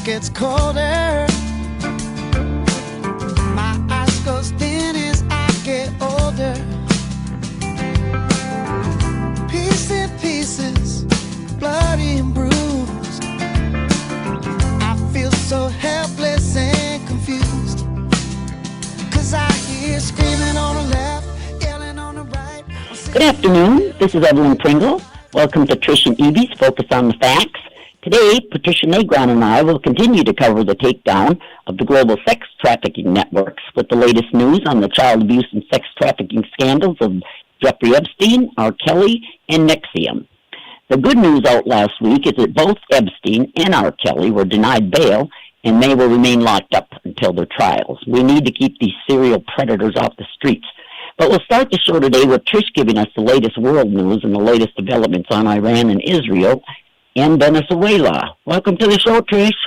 gets colder. My eyes go thin as I get older. Pieces, bloody and bruised. I feel so helpless and confused. 'Cause I hear screaming on the left, yelling on the right. Good afternoon. This is Evelyn Pringle. Welcome to Trish and Evie's Focus on the Facts. Today, Patricia Negron and I will continue to cover the takedown of the global sex trafficking networks with the latest news on the child abuse and sex trafficking scandals of Jeffrey Epstein, R. Kelly, and NXIVM. The good news out last week is that both Epstein and R. Kelly were denied bail, and they will remain locked up until their trials. We need to keep these serial predators off the streets. But we'll start the show today with Trish giving us the latest world news and the latest developments on Iran and Israel and Venezuela. Welcome to the show, Trish.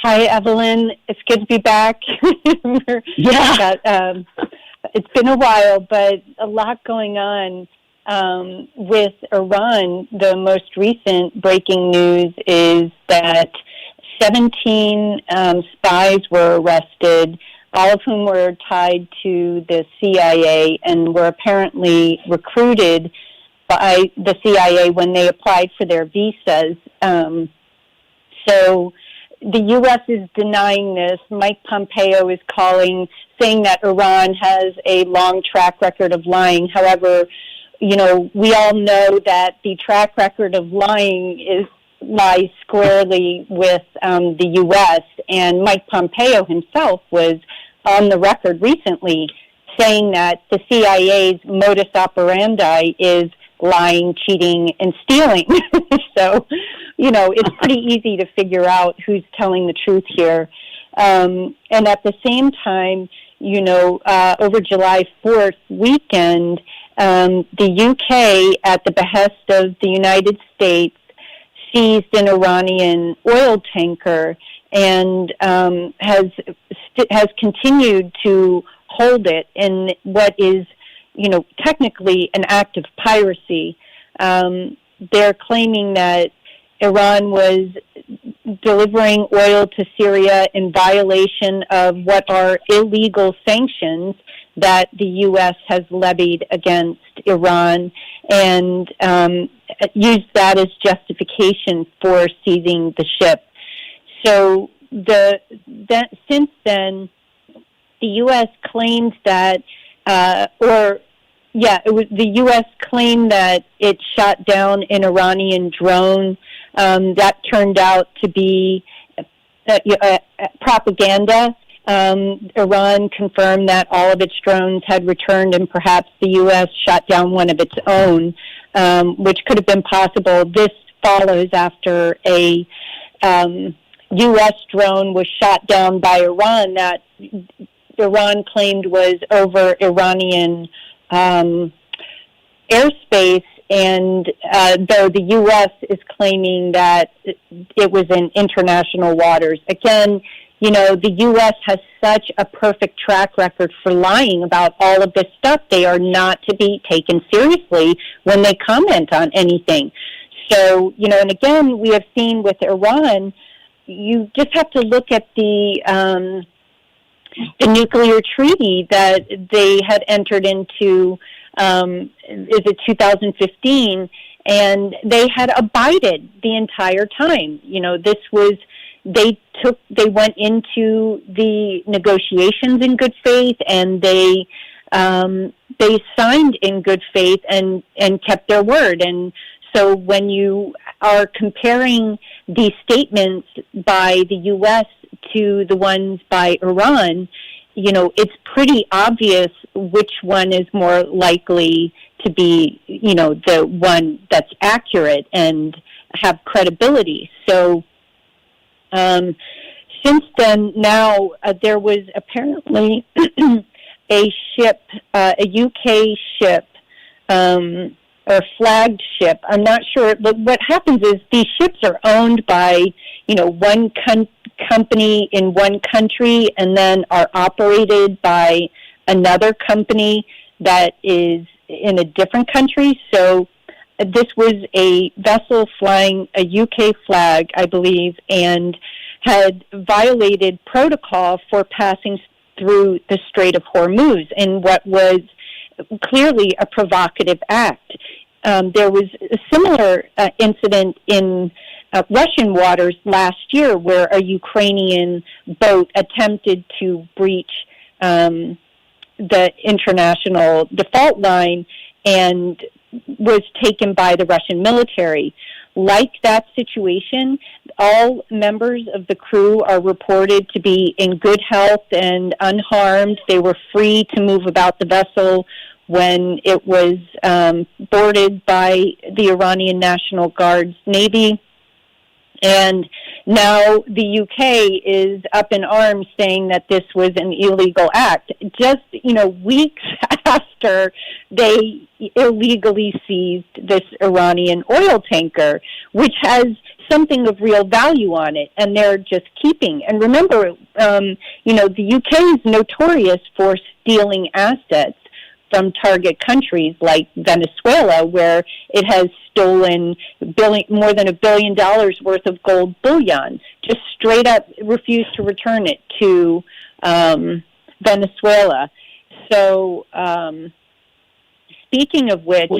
Hi, Evelyn. It's good to be back. Yeah. It's been a while, but a lot going on with Iran. The most recent breaking news is that 17 spies were arrested, all of whom were tied to the CIA and were apparently recruited by the CIA when they applied for their visas. So the U.S. is denying this. Mike Pompeo is saying that Iran has a long track record of lying. However, we all know that the track record of lying lies squarely with the U.S., and Mike Pompeo himself was on the record recently saying that the CIA's modus operandi is lying, cheating, and stealing. So, it's pretty easy to figure out who's telling the truth here. And at the same time, over July 4th weekend, the UK, at the behest of the United States, seized an Iranian oil tanker and has continued to hold it in what is, technically an act of piracy. They're claiming that Iran was delivering oil to Syria in violation of what are illegal sanctions that the U.S. has levied against Iran, and used that as justification for seizing the ship. So since then, the U.S. claimed that, the U.S. claimed that it shot down an Iranian drone. That turned out to be propaganda. Iran confirmed that all of its drones had returned, and perhaps the U.S. shot down one of its own, which could have been possible. This follows after a U.S. drone was shot down by Iran that Iran claimed was over Iranian airspace, and though the U.S. is claiming that it was in international waters. Again, the U.S. has such a perfect track record for lying about all of this stuff. They are not to be taken seriously when they comment on anything. So, and again, we have seen with Iran, you just have to look at the nuclear treaty that they had entered into, 2015, and they had abided the entire time. They went into the negotiations in good faith, and they signed in good faith and kept their word. And so when you are comparing these statements by the U.S. to the ones by Iran, it's pretty obvious which one is more likely to be, the one that's accurate and have credibility. So since then, now there was apparently a ship, a UK ship, or flagged ship. I'm not sure. But what happens is these ships are owned by, one company in one country, and then are operated by another company that is in a different country. So this was a vessel flying a UK flag, I believe, and had violated protocol for passing through the Strait of Hormuz in what was clearly a provocative act. There was a similar incident in Russian waters last year where a Ukrainian boat attempted to breach the international default line and was taken by the Russian military. Like that situation, all members of the crew are reported to be in good health and unharmed. They were free to move about the vessel when it was boarded by the Iranian National Guard's Navy. And now the UK is up in arms saying that this was an illegal act, just, weeks after they illegally seized this Iranian oil tanker, which has something of real value on it, and they're just keeping. And remember, the UK is notorious for stealing assets from target countries like Venezuela, where it has stolen more than $1 billion worth of gold bullion, just straight up refused to return it to Venezuela. So, speaking of which,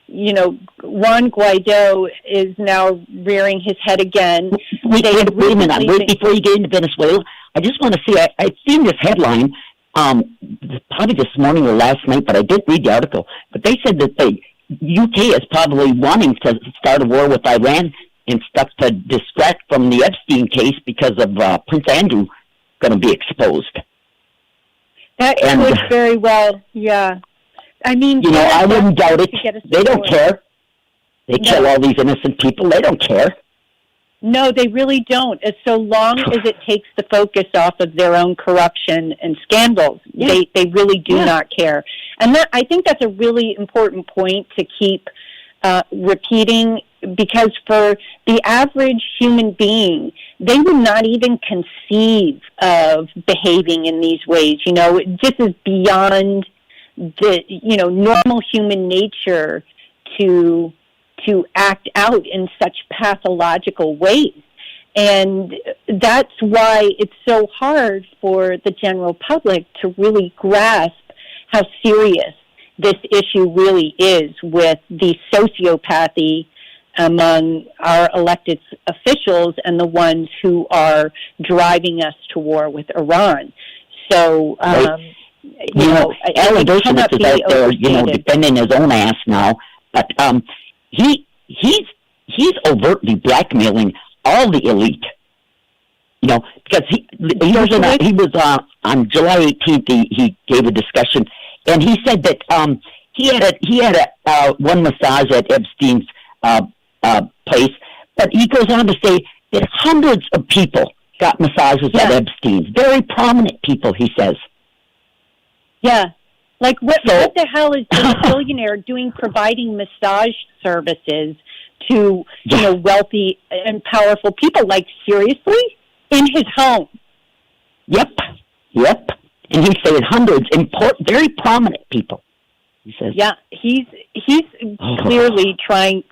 Juan Guaido is now rearing his head again. Wait a minute. Wait, before you get into Venezuela, I just want to see, I've seen this headline probably this morning or last night, but I did read the article. But they said that the UK is probably wanting to start a war with Iran and stuff to distract from the Epstein case because of Prince Andrew going to be exposed. That could very well, yeah. I mean, I wouldn't doubt it. They don't care. They kill all these innocent people. They don't care. No, they really don't. As so long as it takes the focus off of their own corruption and scandals, they really do not care. And I think that's a really important point to keep repeating, because for the average human being, they would not even conceive of behaving in these ways. This is beyond the normal human nature to act out in such pathological ways. And that's why it's so hard for the general public to really grasp how serious this issue really is with the sociopathy among our elected officials and the ones who are driving us to war with Iran. So, Alan Dershowitz is out there, defending his own ass now, but he's overtly blackmailing all the elite. Because he was on July 18th. He gave a discussion, and he said that he had one massage at Epstein's place, but he goes on to say that hundreds of people got massages at Epstein's, very prominent people. He says. Yeah. Like, what the hell is this billionaire providing massage services to, wealthy and powerful people? Like, seriously? In his home? Yep. And he said hundreds, very prominent people, he says. Yeah, he's clearly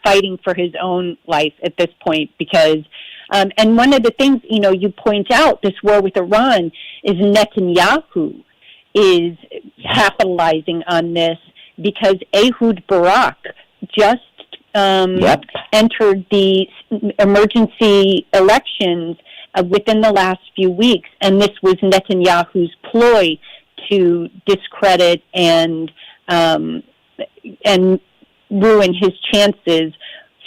fighting for his own life at this point, because, and one of the things, you point out, this war with Iran, is Netanyahu is capitalizing on this, because Ehud Barak just entered the emergency elections within the last few weeks, and this was Netanyahu's ploy to discredit and ruin his chances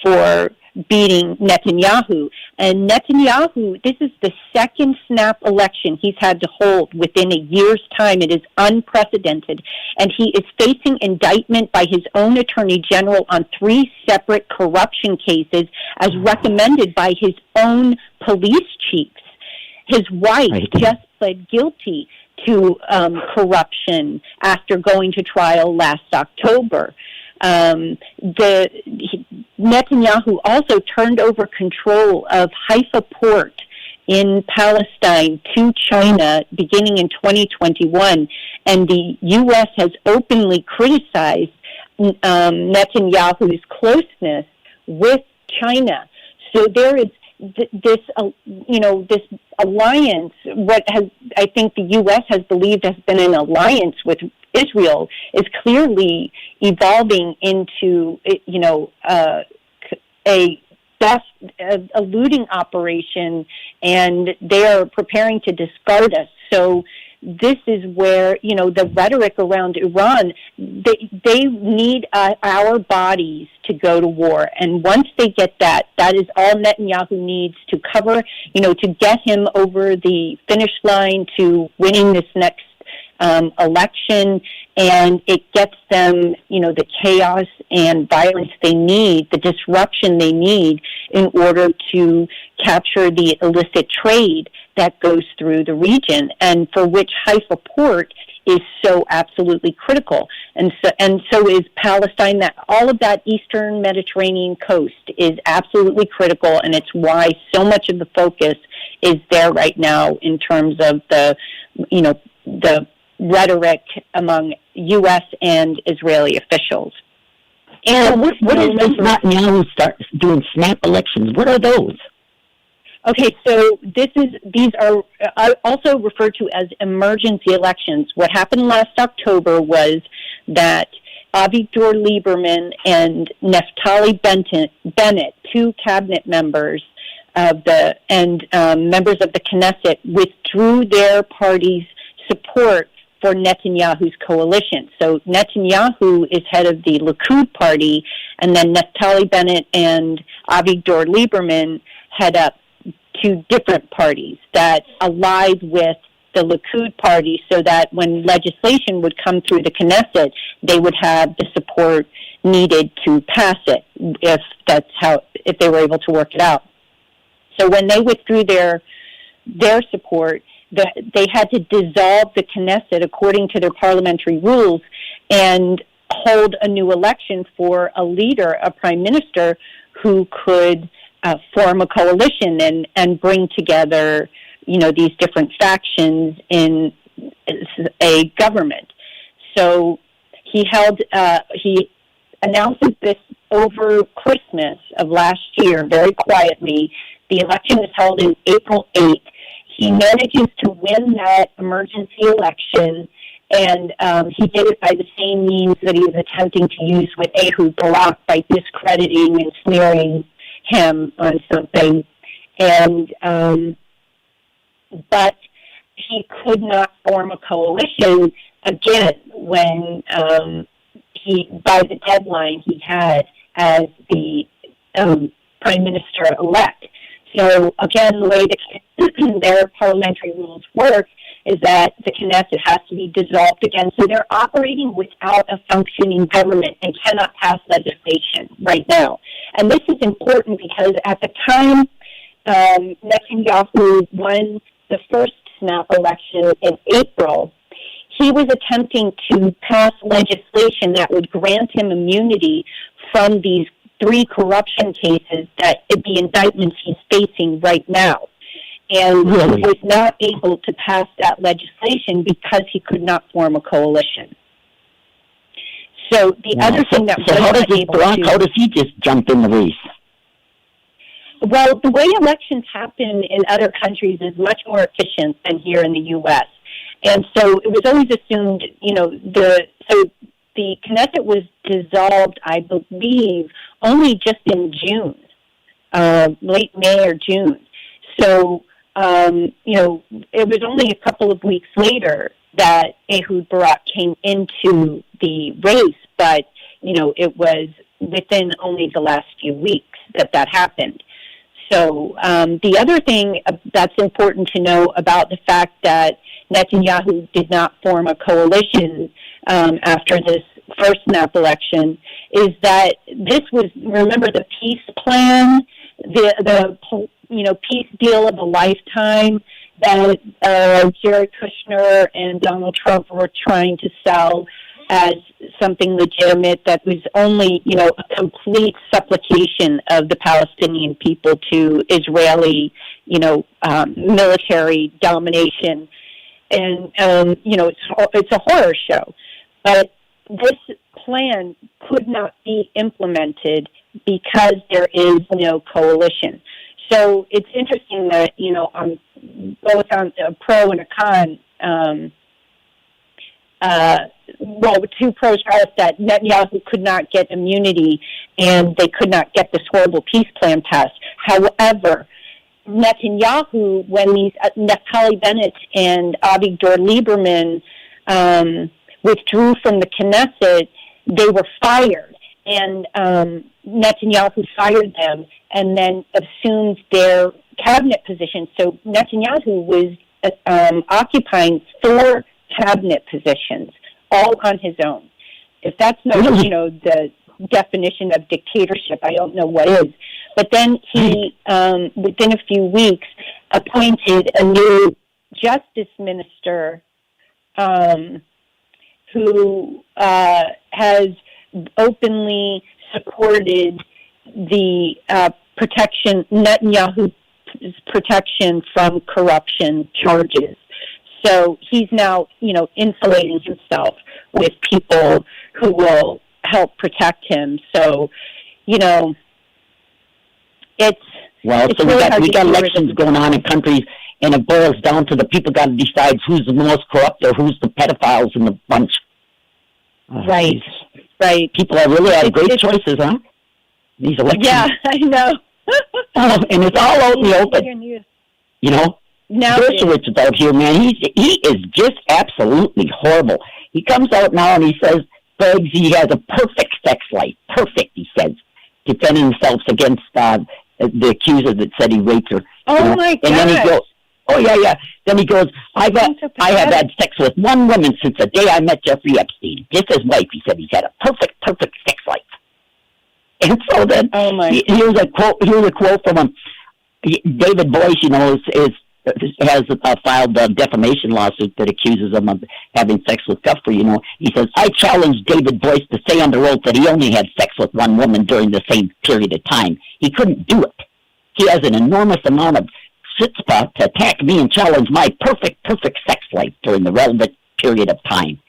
for beating Netanyahu. And Netanyahu, this is the second snap election he's had to hold within a year's time. It is unprecedented. And he is facing indictment by his own attorney general on 3 separate corruption cases as recommended by his own police chiefs. His wife just pled guilty to corruption after going to trial last October. Netanyahu also turned over control of Haifa port in Palestine to China beginning in 2021, and the U.S. has openly criticized Netanyahu's closeness with China. So there is this alliance, I think the U.S. has believed has been an alliance with Israel, is clearly evolving into, a looting operation, and they are preparing to discard us. So this is where, the rhetoric around Iran, they need our bodies to go to war. And once they get that is all Netanyahu needs to cover, to get him over the finish line to winning this next election, and it gets them, the chaos and violence they need, the disruption they need in order to capture the illicit trade that goes through the region, and for which Haifa port is so absolutely critical. And so is Palestine. That all of that eastern Mediterranean coast is absolutely critical, and it's why so much of the focus is there right now in terms of the rhetoric among U.S. and Israeli officials. And what is this Netanyahu start doing snap elections? What are those? Okay, so these are also referred to as emergency elections. What happened last October was that Avigdor Lieberman and Naftali Bennett, two cabinet members members of the Knesset, withdrew their party's support for Netanyahu's coalition. So Netanyahu is head of the Likud party, and then Naftali Bennett and Avigdor Lieberman head up two different parties that allied with the Likud party, so that when legislation would come through the Knesset, they would have the support needed to pass it, if they were able to work it out. So when they withdrew their support, they had to dissolve the Knesset according to their parliamentary rules and hold a new election for a leader, a prime minister, who could form a coalition and bring together, these different factions in a government. So he announces this over Christmas of last year, very quietly. The election is held in April 8th. He manages to win that emergency election, and he did it by the same means that he was attempting to use with Ehud Barak, by discrediting and smearing him on something. And but he could not form a coalition again when by the deadline he had as the prime minister-elect. So again, the way their parliamentary rules work is that the Knesset has to be dissolved again. So they're operating without a functioning government and cannot pass legislation right now. And this is important because at the time Netanyahu won the first snap election in April, he was attempting to pass legislation that would grant him immunity from these 3 corruption cases, that the indictments he's facing right now. And he was not able to pass that legislation because he could not form a coalition. So other thing that how does he just jump in the race? Well, the way elections happen in other countries is much more efficient than here in the U.S. And so it was always assumed, the Knesset was dissolved, I believe, only just in June, late May or June. So, it was only a couple of weeks later that Ehud Barak came into the race, but, it was within only the last few weeks that happened. So the other thing that's important to know about the fact that Netanyahu did not form a coalition after this first snap election is that this was, remember, the peace plan, the peace deal of a lifetime that Jared Kushner and Donald Trump were trying to sell as something legitimate, that was only, a complete supplication of the Palestinian people to Israeli, military domination. And, it's a horror show. But this plan could not be implemented because there is no coalition. So it's interesting that, both on a pro and a con, two pros are that Netanyahu could not get immunity and they could not get this horrible peace plan passed. However, Netanyahu, when these Naftali Bennett and Avigdor Lieberman withdrew from the Knesset, they were fired. And Netanyahu fired them and then assumed their cabinet positions. So Netanyahu was occupying 4 cabinet positions, all on his own. If that's not, the definition of dictatorship, I don't know what is. But then he, within a few weeks, appointed a new justice minister who has openly supported the Netanyahu's protection from corruption charges. So he's now, insulating himself with people who will help protect him. So, it's so really we got elections going on in countries, and it boils down to the people got to decide who's the most corrupt or who's the pedophiles in the bunch. Right. People are really have great choices, huh? These elections. Yeah, I know. And it's all out in the open. Dershowitz is out here, man. He is just absolutely horrible. He comes out now and he says, Briggs, he has a perfect sex life. Perfect, he says, defending himself against the accuser that said he raped her. Oh, my God. And then he goes, oh, yeah. Then he goes, I have had sex with one woman since the day I met Jeffrey Epstein. Just his wife, he said. He's had a perfect sex life. And so then, here's a quote from him. David Boies, has filed a defamation lawsuit that accuses him of having sex with Guthrie. He says, I challenge David Boies to say under oath that he only had sex with one woman during the same period of time. He couldn't do it. He has an enormous amount of chutzpah to attack me and challenge my perfect sex life during the relevant period of time.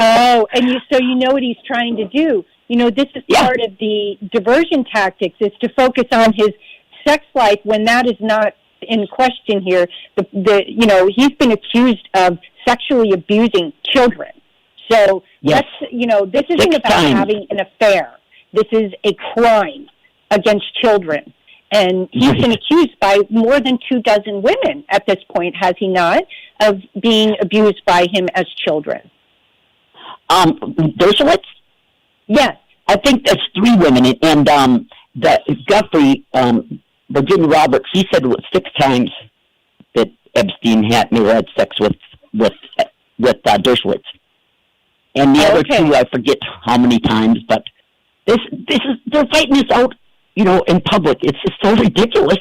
Oh, and so you know what he's trying to do. This is part of the diversion tactics, is to focus on his sex life when that is not in question here. He's been accused of sexually abusing children. So this isn't about having an affair. This is a crime against children. And he's been accused by more than 24 women at this point, has he not, of being abused by him as children. Dershowitz? Yes. I think that's 3 women. And Guthrie, Virginia Roberts, he said it was 6 times that Epstein had sex with Dershowitz. And the other 2, I forget how many times, but they're fighting this out, in public. It's just so ridiculous,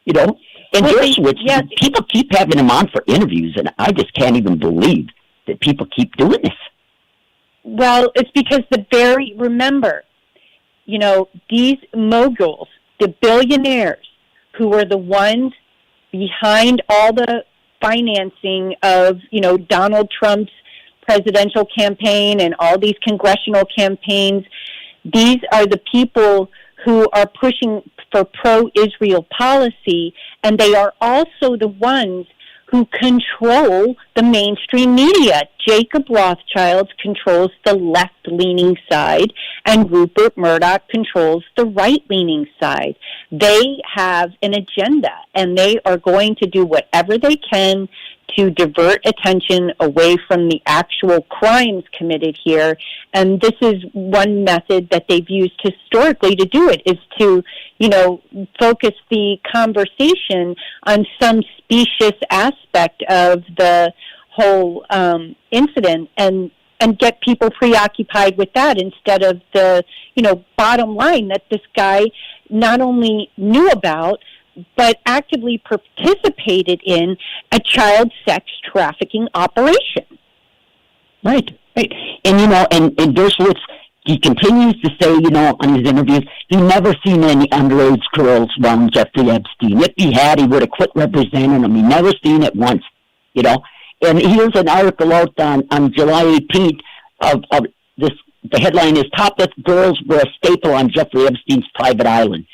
And Dershowitz, people keep having him on for interviews, and I just can't even believe that people keep doing this. Well, it's because remember, these moguls, the billionaires who were the ones behind all the financing of, Donald Trump's presidential campaign and all these congressional campaigns, these are the people who are pushing for pro-Israel policy, and they are also the ones who control the mainstream media. Jacob Rothschild controls the left-leaning side, and Rupert Murdoch controls the right-leaning side. They have an agenda, and they are going to do whatever they can to divert attention away from the actual crimes committed here. And this is one method that they've used historically to do it, is to, focus the conversation on some specious aspect of the whole incident and get people preoccupied with that instead of the, bottom line that this guy not only knew about, but actively participated in a child sex trafficking operation. Right. And, and Dershowitz, he continues to say, on his interviews, he never seen any underage girls around Jeffrey Epstein. If he had, he would have quit representing them. He never seen it once, And here's an article out on July 18th of this. The headline is, Topless Girls Were a Staple on Jeffrey Epstein's Private Island.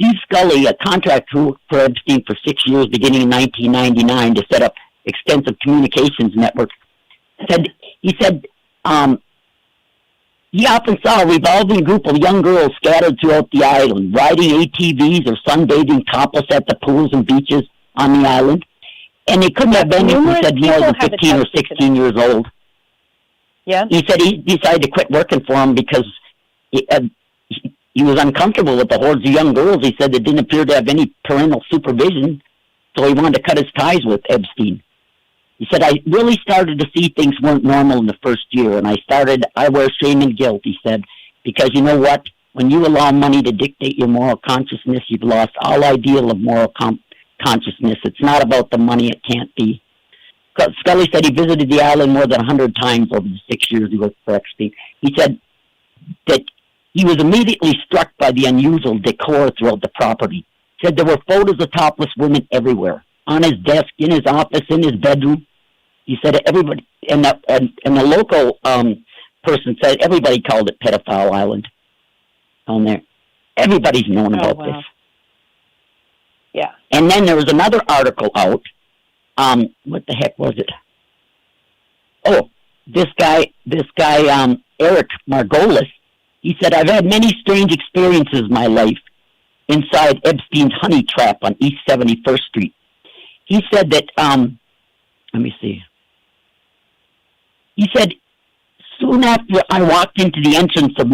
Steve Scully, a contractor who worked for Epstein for 6 years, beginning in 1999, to set up extensive communications networks, he said he often saw a revolving group of young girls scattered throughout the island, riding ATVs or sunbathing topless at the pools and beaches on the island. And they couldn't have been, he said, more than 15 or 16 years old. Yeah. He said he decided to quit working for him because he was uncomfortable with the hordes of young girls. He said they didn't appear to have any parental supervision, so he wanted to cut his ties with Epstein. He said, I really started to see things weren't normal in the first year, and I wear shame and guilt, he said, because you know what? When you allow money to dictate your moral consciousness, you've lost all ideal of moral consciousness. It's not about the money, it can't be. Scully said he visited the island more than 100 times over the 6 years he worked for Epstein. He said that he was immediately struck by the unusual decor throughout the property. He said there were photos of topless women everywhere, on his desk, in his office, in his bedroom. He said everybody, and the local person said everybody called it Pedophile Island on there. Everybody's known about this. Yeah. And then there was another article out. What the heck was it? Oh, this guy, Eric Margolis, he said, I've had many strange experiences in my life inside Epstein's honey trap on East 71st Street. He said that, let me see. He said, soon after I walked into the entrance of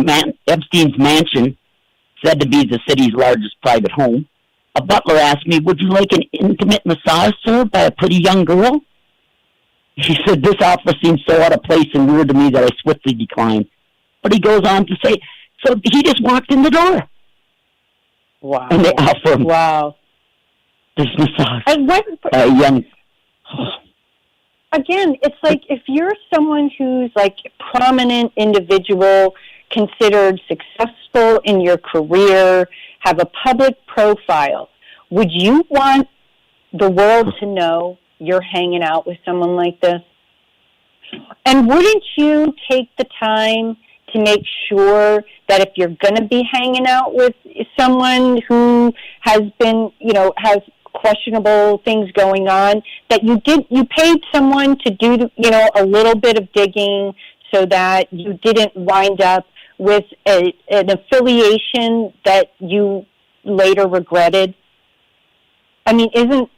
Epstein's mansion, said to be the city's largest private home, a butler asked me, would you like an intimate massage, sir, by a pretty young girl? He said, this offer seemed so out of place and weird to me that I swiftly declined. But he goes on to say, so he just walked in the door. Wow. And they offer him this massage. And what, young... Again, it's like if you're someone who's like a prominent individual, considered successful in your career, have a public profile, would you want the world to know you're hanging out with someone like this? And wouldn't you take the time to make sure that if you're going to be hanging out with someone who has been, has questionable things going on, that you paid someone to do, a little bit of digging so that you didn't wind up with an affiliation that you later regretted? I mean, isn't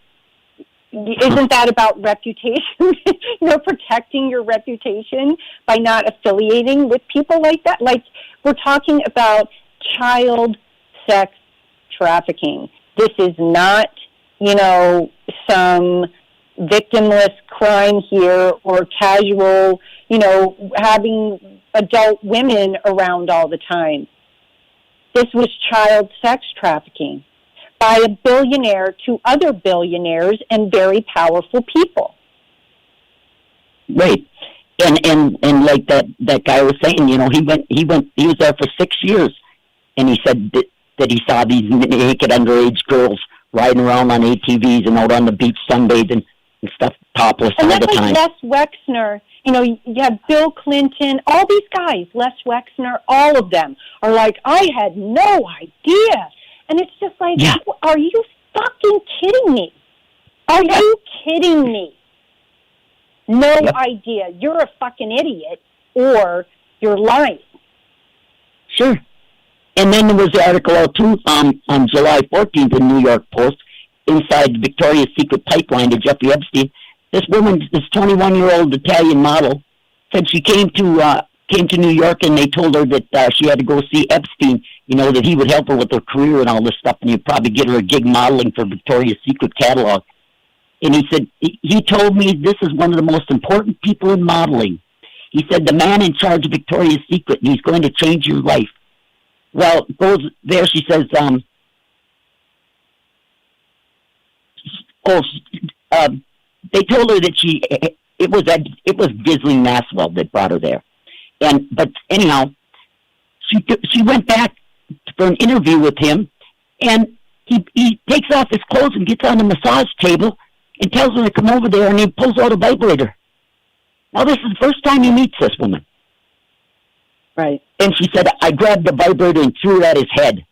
that about reputation? Protecting your reputation by not affiliating with people like that? Like, we're talking about child sex trafficking. This is not, some victimless crime here or casual, having adult women around all the time. This was child sex trafficking by a billionaire to other billionaires and very powerful people. Right. And like that guy was saying, he was there for 6 years, and he said that he saw these naked underage girls riding around on ATVs and out on the beach sunbathing and stuff, topless all the time. And that's like Les Wexner. You have Bill Clinton, all these guys, Les Wexner, all of them are like, I had no idea. And it's just like, Are you fucking kidding me? Are you kidding me? No idea. You're a fucking idiot, or you're lying. Sure. And then there was the article out too on July 14th in New York Post, inside the Victoria's Secret pipeline to Jeffrey Epstein. This woman, this 21-year-old Italian model, said she came to New York and they told her that she had to go see Epstein, that he would help her with her career and all this stuff, and he'd probably get her a gig modeling for Victoria's Secret catalog. And he said, he told me this is one of the most important people in modeling. He said, the man in charge of Victoria's Secret, and he's going to change your life. Well, goes there, she says, they told her that it was Ghislaine Maxwell that brought her there. But anyhow, she went back for an interview with him, and he takes off his clothes and gets on the massage table and tells her to come over there, and he pulls out a vibrator. Now, this is the first time he meets this woman. Right. And she said, I grabbed the vibrator and threw it at his head.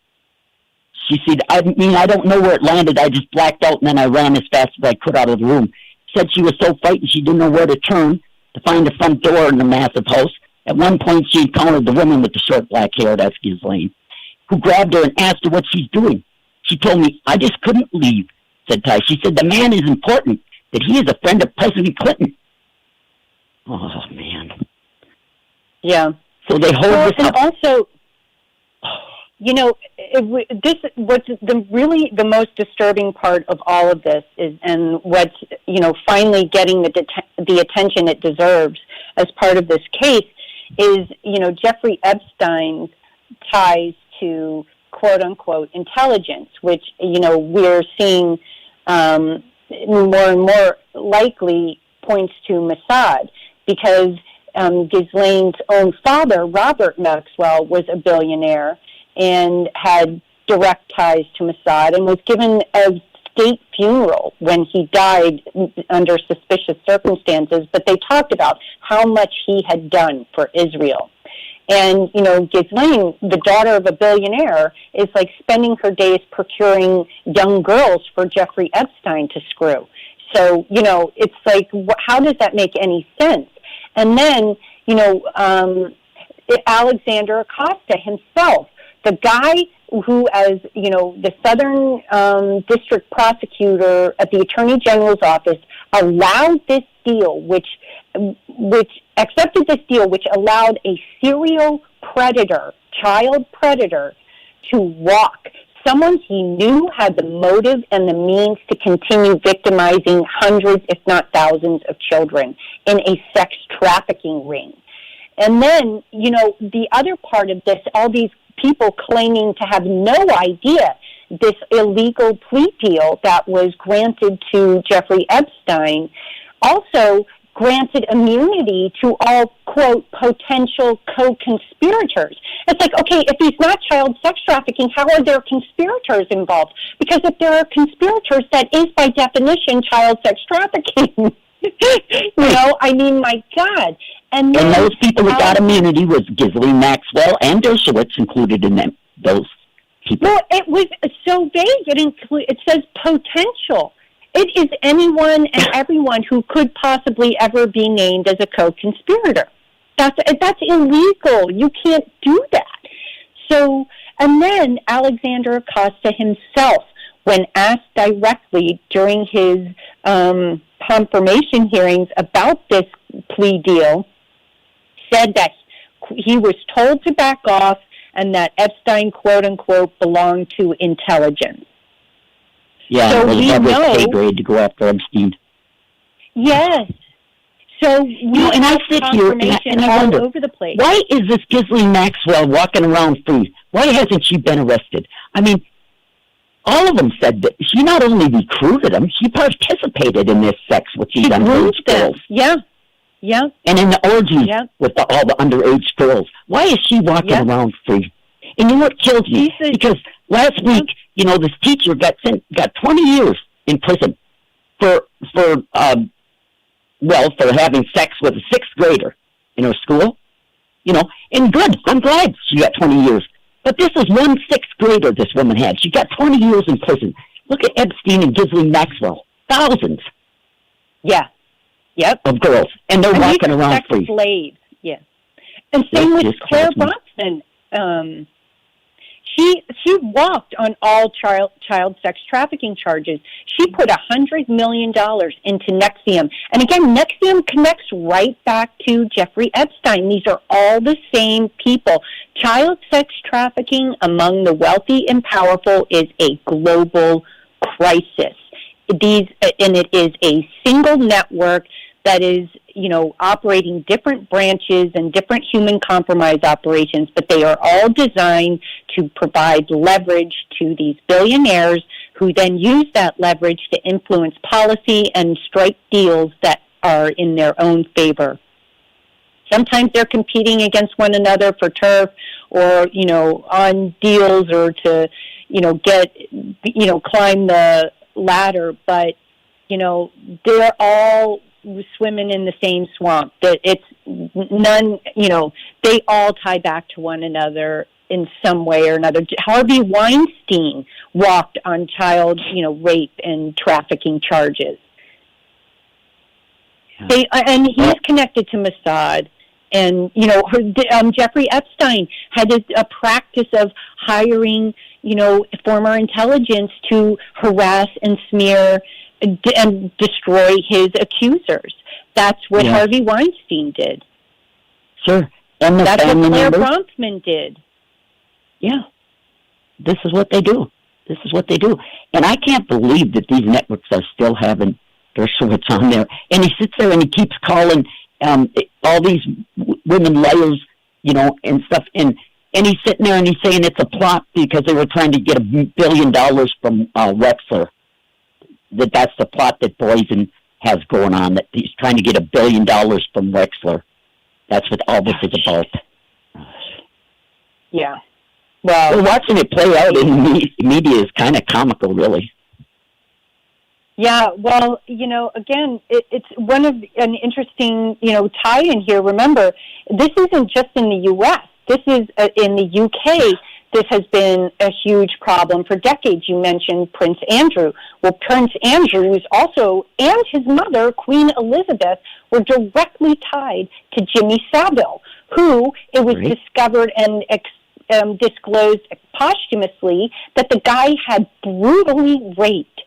She said, I mean, I don't know where it landed. I just blacked out, and then I ran as fast as I could out of the room. Said she was so frightened she didn't know where to turn to find the front door in the massive house. At one point, she encountered the woman with the short black hair, that's Ghislaine, who grabbed her and asked her what she's doing. She told me, I just couldn't leave, said Ty. She said, the man is important, that he is a friend of President Clinton. Oh, man. Yeah. So they hold this and up. Also, you know, what's the most disturbing part of all of this is, and what's, you know, finally getting the attention it deserves as part of this case is, you know, Jeffrey Epstein's ties to quote unquote intelligence, which, you know, we're seeing more and more likely points to Mossad, because Ghislaine's own father, Robert Maxwell, was a billionaire and had direct ties to Mossad and was given a state funeral when he died under suspicious circumstances, but they talked about how much he had done for Israel. And, you know, Ghislaine, the daughter of a billionaire, is like spending her days procuring young girls for Jeffrey Epstein to screw. So, you know, it's like, how does that make any sense? And then, you know, Alexander Acosta himself, the guy who, as, you know, the Southern District Prosecutor at the Attorney General's office allowed this deal, which accepted this deal, which allowed a serial predator, child predator, to walk. Someone he knew had the motive and the means to continue victimizing hundreds, if not thousands, of children in a sex trafficking ring. And then, you know, the other part of this, all these people claiming to have no idea this illegal plea deal that was granted to Jeffrey Epstein also granted immunity to all, quote, potential co-conspirators. It's like, okay, if he's not child sex trafficking, how are there conspirators involved? Because if there are conspirators, that is by definition child sex trafficking. You know, I mean, my God. And those people that got immunity was Ghislaine Maxwell and Dershowitz included in them, those people. Well, it was so vague. It says potential. It is anyone and everyone who could possibly ever be named as a co-conspirator. That's illegal. You can't do that. So, and then Alexander Acosta himself, when asked directly during his confirmation hearings about this plea deal, said that he was told to back off and that Epstein, quote unquote, belonged to intelligence. Yeah, so it was we know, pay grade to go after Epstein. Yes. So and I sit here and I wonder, over the place. Why is this Ghislaine Maxwell walking around free? Why hasn't she been arrested? I mean, all of them said that she not only recruited them, she participated in this sex with these underage girls. Yeah. Yeah. And in the orgies with all the underage girls. Why is she walking around free? And you know what kills me? Because last week, you know, this teacher got 20 years in prison for having sex with a sixth grader in her school. You know, and good. I'm glad she got 20 years. But this is one sixth grader this woman had. She got 20 years in prison. Look at Epstein and Ghislaine Maxwell. Thousands. Yeah. Yep. Of girls. And they're walking around free. Slaves. Yeah. And same with Claire Bronson. She walked on all child sex trafficking charges. She put $100 million into NXIVM. And again, NXIVM connects right back to Jeffrey Epstein. These are all the same people. Child sex trafficking among the wealthy and powerful is a global crisis. And it is a single network that is, you know, operating different branches and different human compromise operations, but they are all designed to provide leverage to these billionaires who then use that leverage to influence policy and strike deals that are in their own favor. Sometimes they're competing against one another for turf or, you know, on deals or to, you know, climb the ladder, but, you know, they're all swimming in the same swamp. That it's none, you know, they all tie back to one another in some way or another. Harvey Weinstein walked on child, rape and trafficking charges. Yeah. And he's connected to Mossad. And, Jeffrey Epstein had a practice of hiring, former intelligence to harass and smear and destroy his accusers. That's what Harvey Weinstein did. Sure. And that's what Claire Bronfman did. Yeah. This is what they do. And I can't believe that these networks are still having Dershowitz on there. And he sits there and he keeps calling all these women liars, and stuff. And he's sitting there and he's saying it's a plot because they were trying to get $1 billion from Wexler. That's the plot that Boysen has going on, that he's trying to get $1 billion from Wexler. That's what all this is about. Yeah. Well, watching it play out in the media is kind of comical, really. Yeah, well, again, it's one of an interesting, tie-in here. Remember, this isn't just in the U.S. This is in the U.K. This has been a huge problem for decades. You mentioned Prince Andrew. Well, Prince Andrew was also, and his mother, Queen Elizabeth, were directly tied to Jimmy Savile, who it was discovered and disclosed posthumously that the guy had brutally raped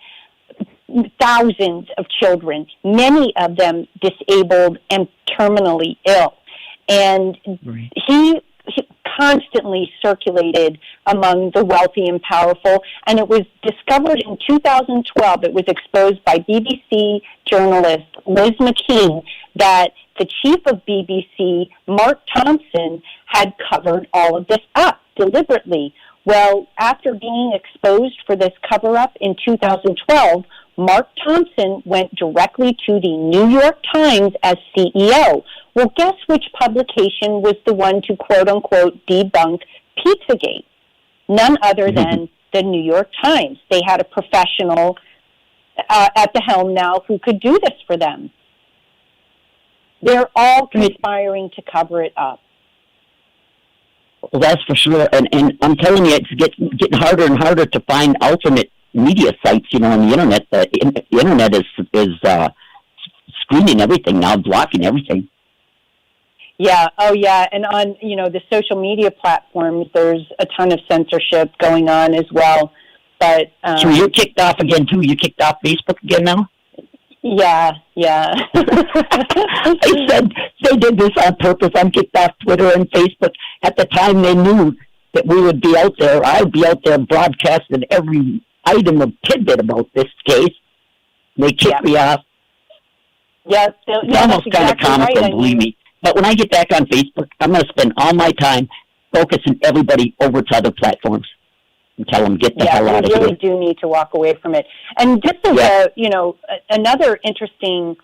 thousands of children, many of them disabled and terminally ill. And he constantly circulated among the wealthy and powerful, and it was discovered in 2012. It was exposed by BBC journalist Liz McKean that the chief of BBC, Mark Thompson, had covered all of this up deliberately. Well, after being exposed for this cover-up in 2012, Mark Thompson went directly to the New York Times as CEO. Well, guess which publication was the one to quote-unquote debunk Pizzagate? None other than the New York Times. They had a professional at the helm now who could do this for them. They're all conspiring to cover it up. Well, that's for sure. And I'm telling you, it's getting harder and harder to find alternate media sites, on the internet. The internet is screening everything now, blocking everything. Yeah. Oh, yeah. And on, the social media platforms, there's a ton of censorship going on as well. But so you're kicked off again, too? You kicked off Facebook again now? Yeah. I said they did this on purpose. I'm kicked off Twitter and Facebook. At the time, they knew that we would be out there. I'd be out there broadcasting every item of tidbit about this case. They kicked me off. Yeah, it's almost kind of comical, believe me. But when I get back on Facebook, I'm going to spend all my time focusing everybody over to other platforms and tell them get the hell out of here. Yeah, we really do need to walk away from it. And just as another interesting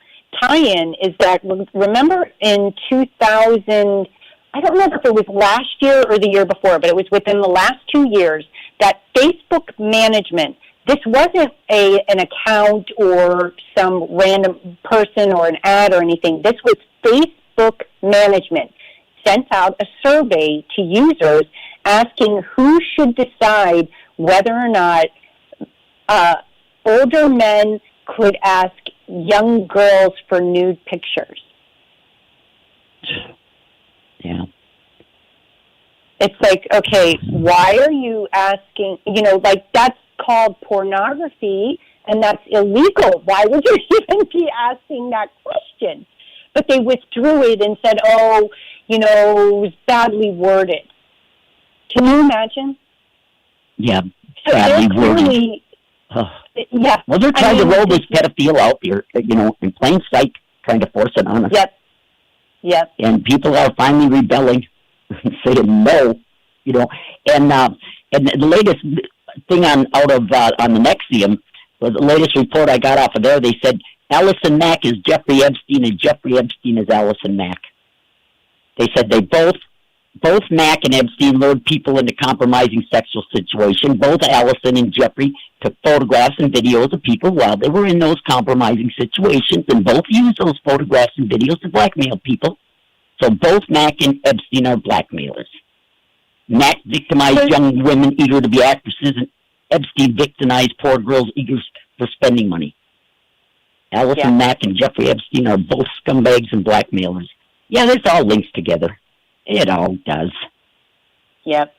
tie-in is that, remember in 2000, I don't remember if it was last year or the year before, but it was within the last 2 years, that Facebook management, this wasn't an account or some random person or an ad or anything. This was Facebook management sent out a survey to users asking who should decide whether or not older men could ask young girls for nude pictures. Yeah. It's like, okay, why are you asking, that's called pornography and that's illegal. Why would you even be asking that question? But they withdrew it and said, it was badly worded. Can you imagine? Yeah, so badly worded. Yeah. Well, they're trying to roll this pedophile out here, in plain sight, trying to force it on us. Yep. And people are finally rebelling, saying no, And the latest thing on the NXIVM was the latest report I got off of there. They said Allison Mack is Jeffrey Epstein and Jeffrey Epstein is Allison Mack. They said they both Mack and Epstein lured people into compromising sexual situations. Both Allison and Jeffrey took photographs and videos of people while they were in those compromising situations, and both used those photographs and videos to blackmail people. So both Mack and Epstein are blackmailers. Matt victimized young women eager to be actresses, and Epstein victimized poor girls eager for spending money. Allison Mack and Jeffrey Epstein are both scumbags and blackmailers. Yeah, this all links together. It all does. Yep.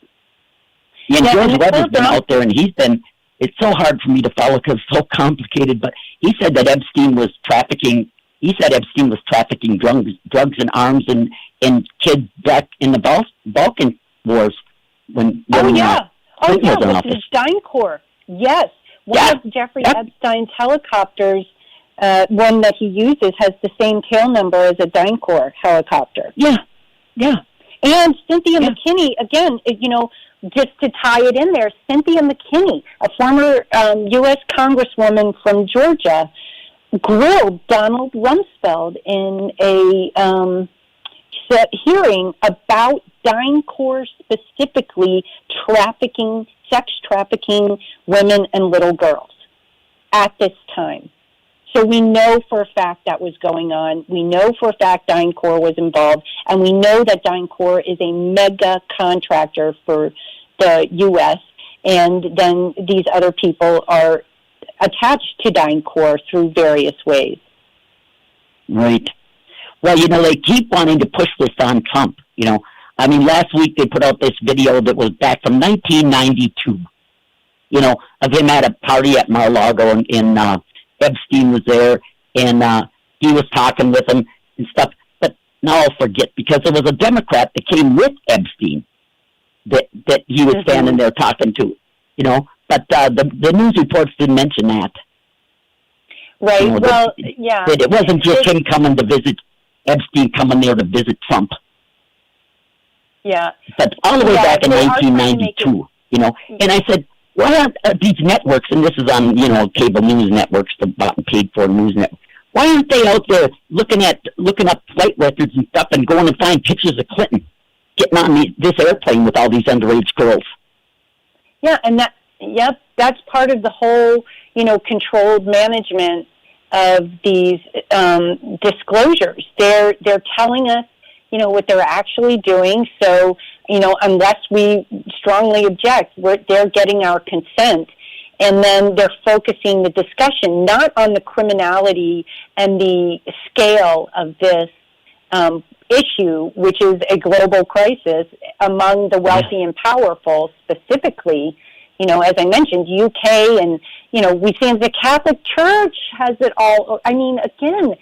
Yeah, and George Webb has been out there, and it's so hard for me to follow because it's so complicated, but he said that Epstein was trafficking drugs and arms and kids back in the Balkan Wars when with his DynCorp. Yes. One of Jeffrey Epstein's helicopters, one that he uses, has the same tail number as a DynCorp helicopter. Yeah. And Cynthia McKinney, again, just to tie it in there, Cynthia McKinney, a former U.S. Congresswoman from Georgia, grilled Donald Rumsfeld in a hearing about DynCorp, specifically sex trafficking women and little girls at this time. So we know for a fact that was going on. We know for a fact DynCorp was involved, and we know that DynCorp is a mega contractor for the U.S., and then these other people are attached to DynCorp through various ways. Right. Well, they keep wanting to push this on Trump. Last week they put out this video that was back from 1992, of him at a party at Mar-a-Lago, and Epstein was there, and he was talking with him and stuff. But now I'll forget, because there was a Democrat that came with Epstein that he was standing there talking to, But the news reports didn't mention that. Right. That it wasn't just him coming to visit, Epstein coming there to visit Trump. Yeah. But all the way back in 1992, and I said, why aren't these networks, and this is on, cable news networks, the bought and paid for news networks, why aren't they out there looking up flight records and stuff and going and find pictures of Clinton getting on this airplane with all these underage girls? Yeah, and that's part of the whole, controlled management of these disclosures. They're telling us, what they're actually doing. So, unless we strongly object, they're getting our consent. And then they're focusing the discussion not on the criminality and the scale of this issue, which is a global crisis among the wealthy and powerful, specifically, as I mentioned, UK, and, we see the Catholic Church has it all. Again,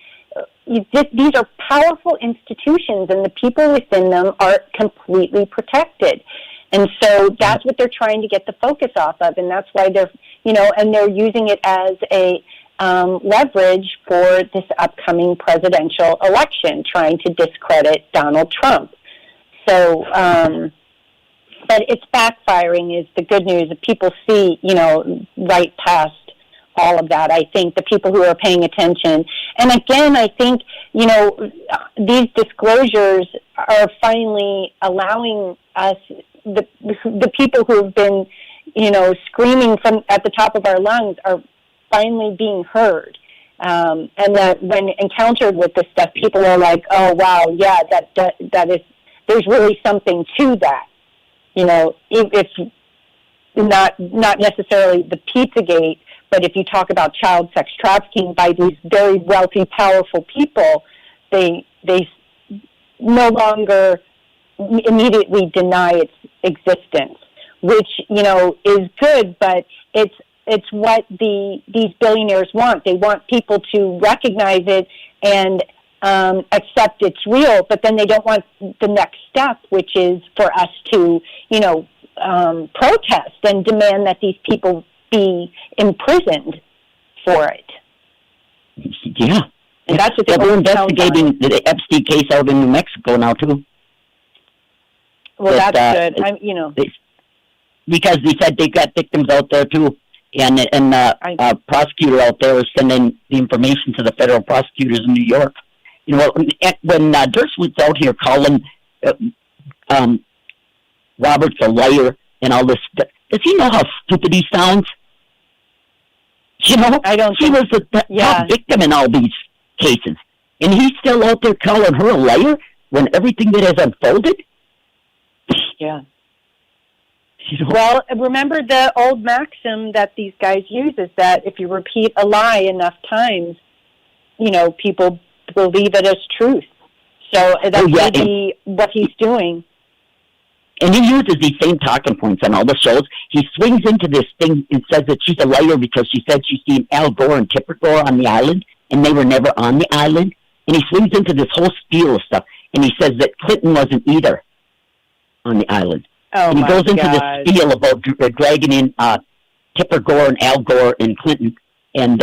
these are powerful institutions, and the people within them are completely protected. And so that's what they're trying to get the focus off of, and that's why they're, and they're using it as a leverage for this upcoming presidential election, trying to discredit Donald Trump. So, but it's backfiring is the good news. That people see, right past all of that. I think the people who are paying attention. And again, I think, these disclosures are finally allowing us, the people who have been, screaming from at the top of our lungs are finally being heard. And that when encountered with this stuff, people are like, oh, wow, yeah, that is, there's really something to that. If not necessarily the Pizzagate, but if you talk about child sex trafficking by these very wealthy, powerful people, they no longer immediately deny its existence, which, is good, but it's what these billionaires want. They want people to recognize it and accept it's real, but then they don't want the next step, which is for us to, protest and demand that these people be imprisoned for it. Yeah. And that's what they're investigating the Epstein case out in New Mexico now, too. Well, that's good. Because they said they got victims out there, too. And a prosecutor out there is sending the information to the federal prosecutors in New York. When Dershowitz out here calling Roberts a liar and all this stuff, does he know how stupid he sounds? I don't. She was the top victim in all these cases, and he's still out there calling her a liar when everything that has unfolded. Yeah. Well, remember the old maxim that these guys use is that if you repeat a lie enough times, people believe it as truth. So that's maybe what he's doing. And he uses these same talking points on all the shows. He swings into this thing and says that she's a liar because she said she's seen Al Gore and Tipper Gore on the island, and they were never on the island. And he swings into this whole spiel of stuff, and he says that Clinton wasn't either on the island. Oh, and he goes into God. this spiel about dragging in Tipper Gore and Al Gore and Clinton, and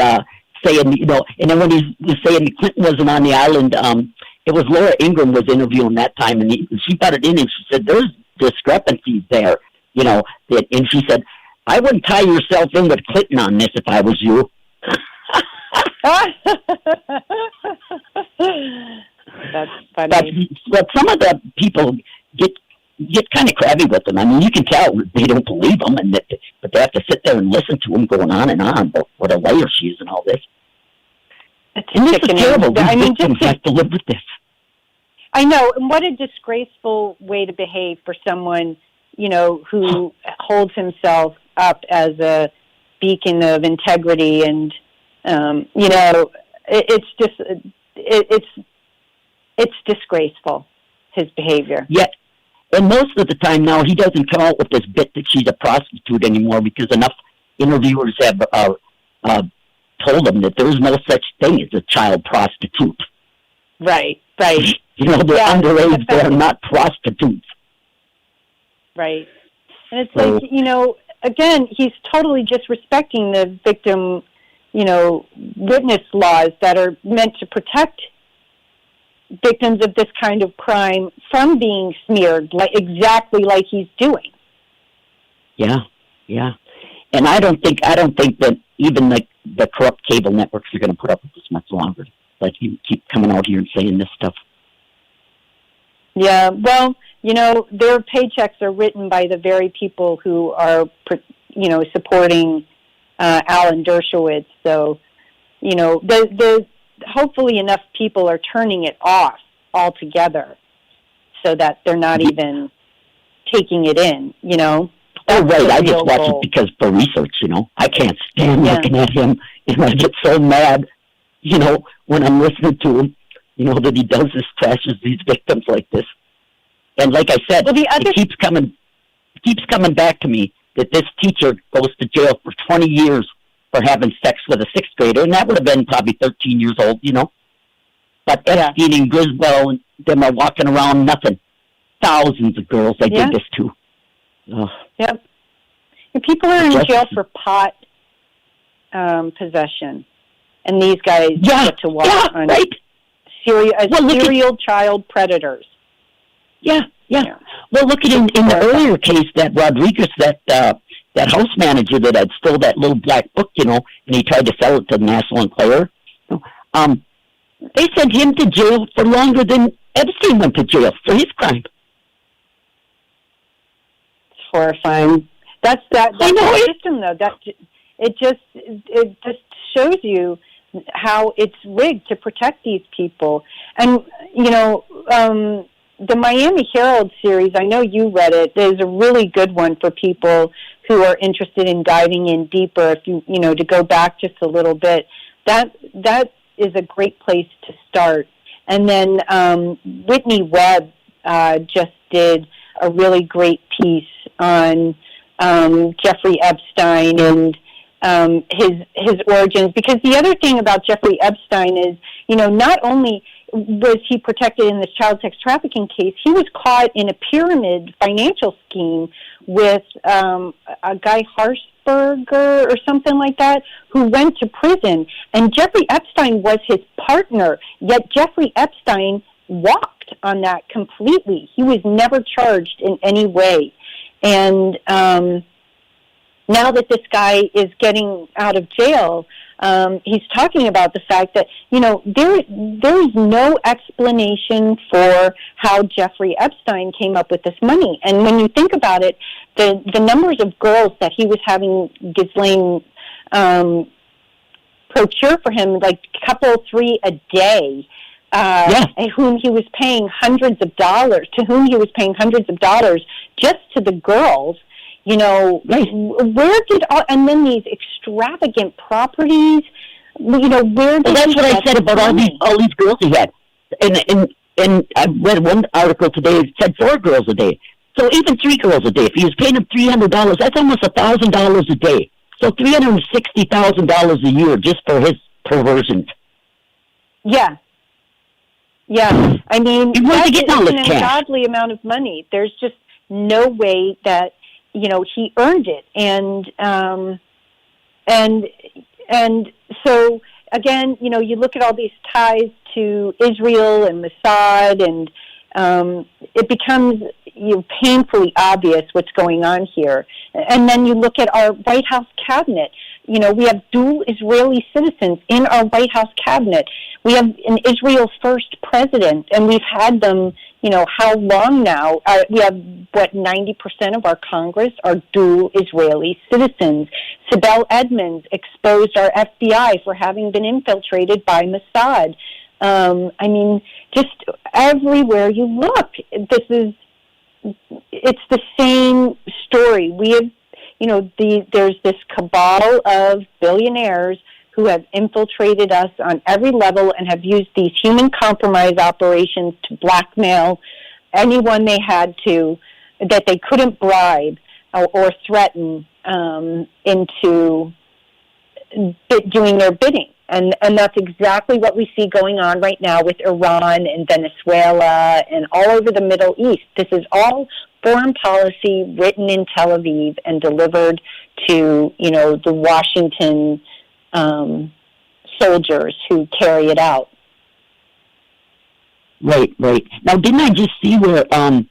saying, and then when he was saying Clinton wasn't on the island, it was Laura Ingraham was interviewing that time, and she got it in, and she said, there's discrepancies there, and she said, I wouldn't tie yourself in with Clinton on this if I was you. That's funny. But some of the people get kind of crabby with them. I mean, you can tell they don't believe them, but they have to sit there and listen to them going on and on about what a liar she is and all this. And this is terrible. These victims have to live with this. I know, and what a disgraceful way to behave for someone, who holds himself up as a beacon of integrity, and it's disgraceful, his behavior. Yeah, and most of the time now he doesn't come out with this bit that she's a prostitute anymore because enough interviewers have told him that there is no such thing as a child prostitute. Right. They're underage, they're not prostitutes. Right. And it's like, again, he's totally disrespecting the victim, witness laws that are meant to protect victims of this kind of crime from being smeared, exactly like he's doing. Yeah. And I don't think that even the corrupt cable networks are going to put up with this much longer. Like, you keep coming out here and saying this stuff. Yeah, well, their paychecks are written by the very people who are, supporting Alan Dershowitz. So, hopefully enough people are turning it off altogether so that they're not even taking it in, Oh, right. I just watch it because for research, I can't stand looking at him, and I get so mad, when I'm listening to him, that he does this, trashes these victims like this. And like I said, it keeps coming back to me that this teacher goes to jail for 20 years for having sex with a sixth grader, and that would have been probably 13 years old, But Epstein and Griswold and them are walking around nothing. Thousands of girls they did this to. Yep. And people are in jail for pot possession, and these guys get to walk on serial child predators. Yeah. Well, look at in the earlier case that Rodriguez, that house manager that had stole that little black book, and he tried to sell it to the National Enquirer. They sent him to jail for longer than Epstein went to jail for his crime. It's horrifying. That's the system, though. It just shows you how it's rigged to protect these people. And the Miami Herald series, I know you read it. There's a really good one for people who are interested in diving in deeper. If you to go back just a little bit, that is a great place to start. And then Whitney Webb just did a really great piece on Jeffrey Epstein and his origins. Because the other thing about Jeffrey Epstein is, not only was he protected in this child sex trafficking case, he was caught in a pyramid financial scheme with a guy Harsberger or something like that, who went to prison. And Jeffrey Epstein was his partner, yet Jeffrey Epstein walked on that completely. He was never charged in any way. And now that this guy is getting out of jail, he's talking about the fact that, there is no explanation for how Jeffrey Epstein came up with this money. And when you think about it, the numbers of girls that he was having Ghislaine procure for him, like a couple, 3 a day, and whom he was paying hundreds of dollars just to the girls, Right. Where did and then these extravagant properties, where did well, that's what I said about all these girls he had. And I read one article today, it said 4 girls a day. So even 3 girls a day. If he was paying them $300, that's almost $1,000 a day. So $360,000 a year just for his perversions. Yeah. I mean, that's an ungodly amount of money. There's just no way that he earned it, and so again, you look at all these ties to Israel and Mossad, and it becomes painfully obvious what's going on here. And then you look at our White House cabinet. We have dual Israeli citizens in our White House cabinet. We have an Israel first president, and we've had them, how long now? We have, 90% of our Congress are dual Israeli citizens. Sibel Edmonds exposed our FBI for having been infiltrated by Mossad. I mean, just everywhere you look, it's the same story. We have, there's this cabal of billionaires who have infiltrated us on every level and have used these human compromise operations to blackmail anyone they had to, that they couldn't bribe or threaten into doing their bidding. And that's exactly what we see going on right now with Iran and Venezuela and all over the Middle East. This is all foreign policy written in Tel Aviv and delivered to, the Washington soldiers who carry it out. Right. Now, didn't I just see where Trump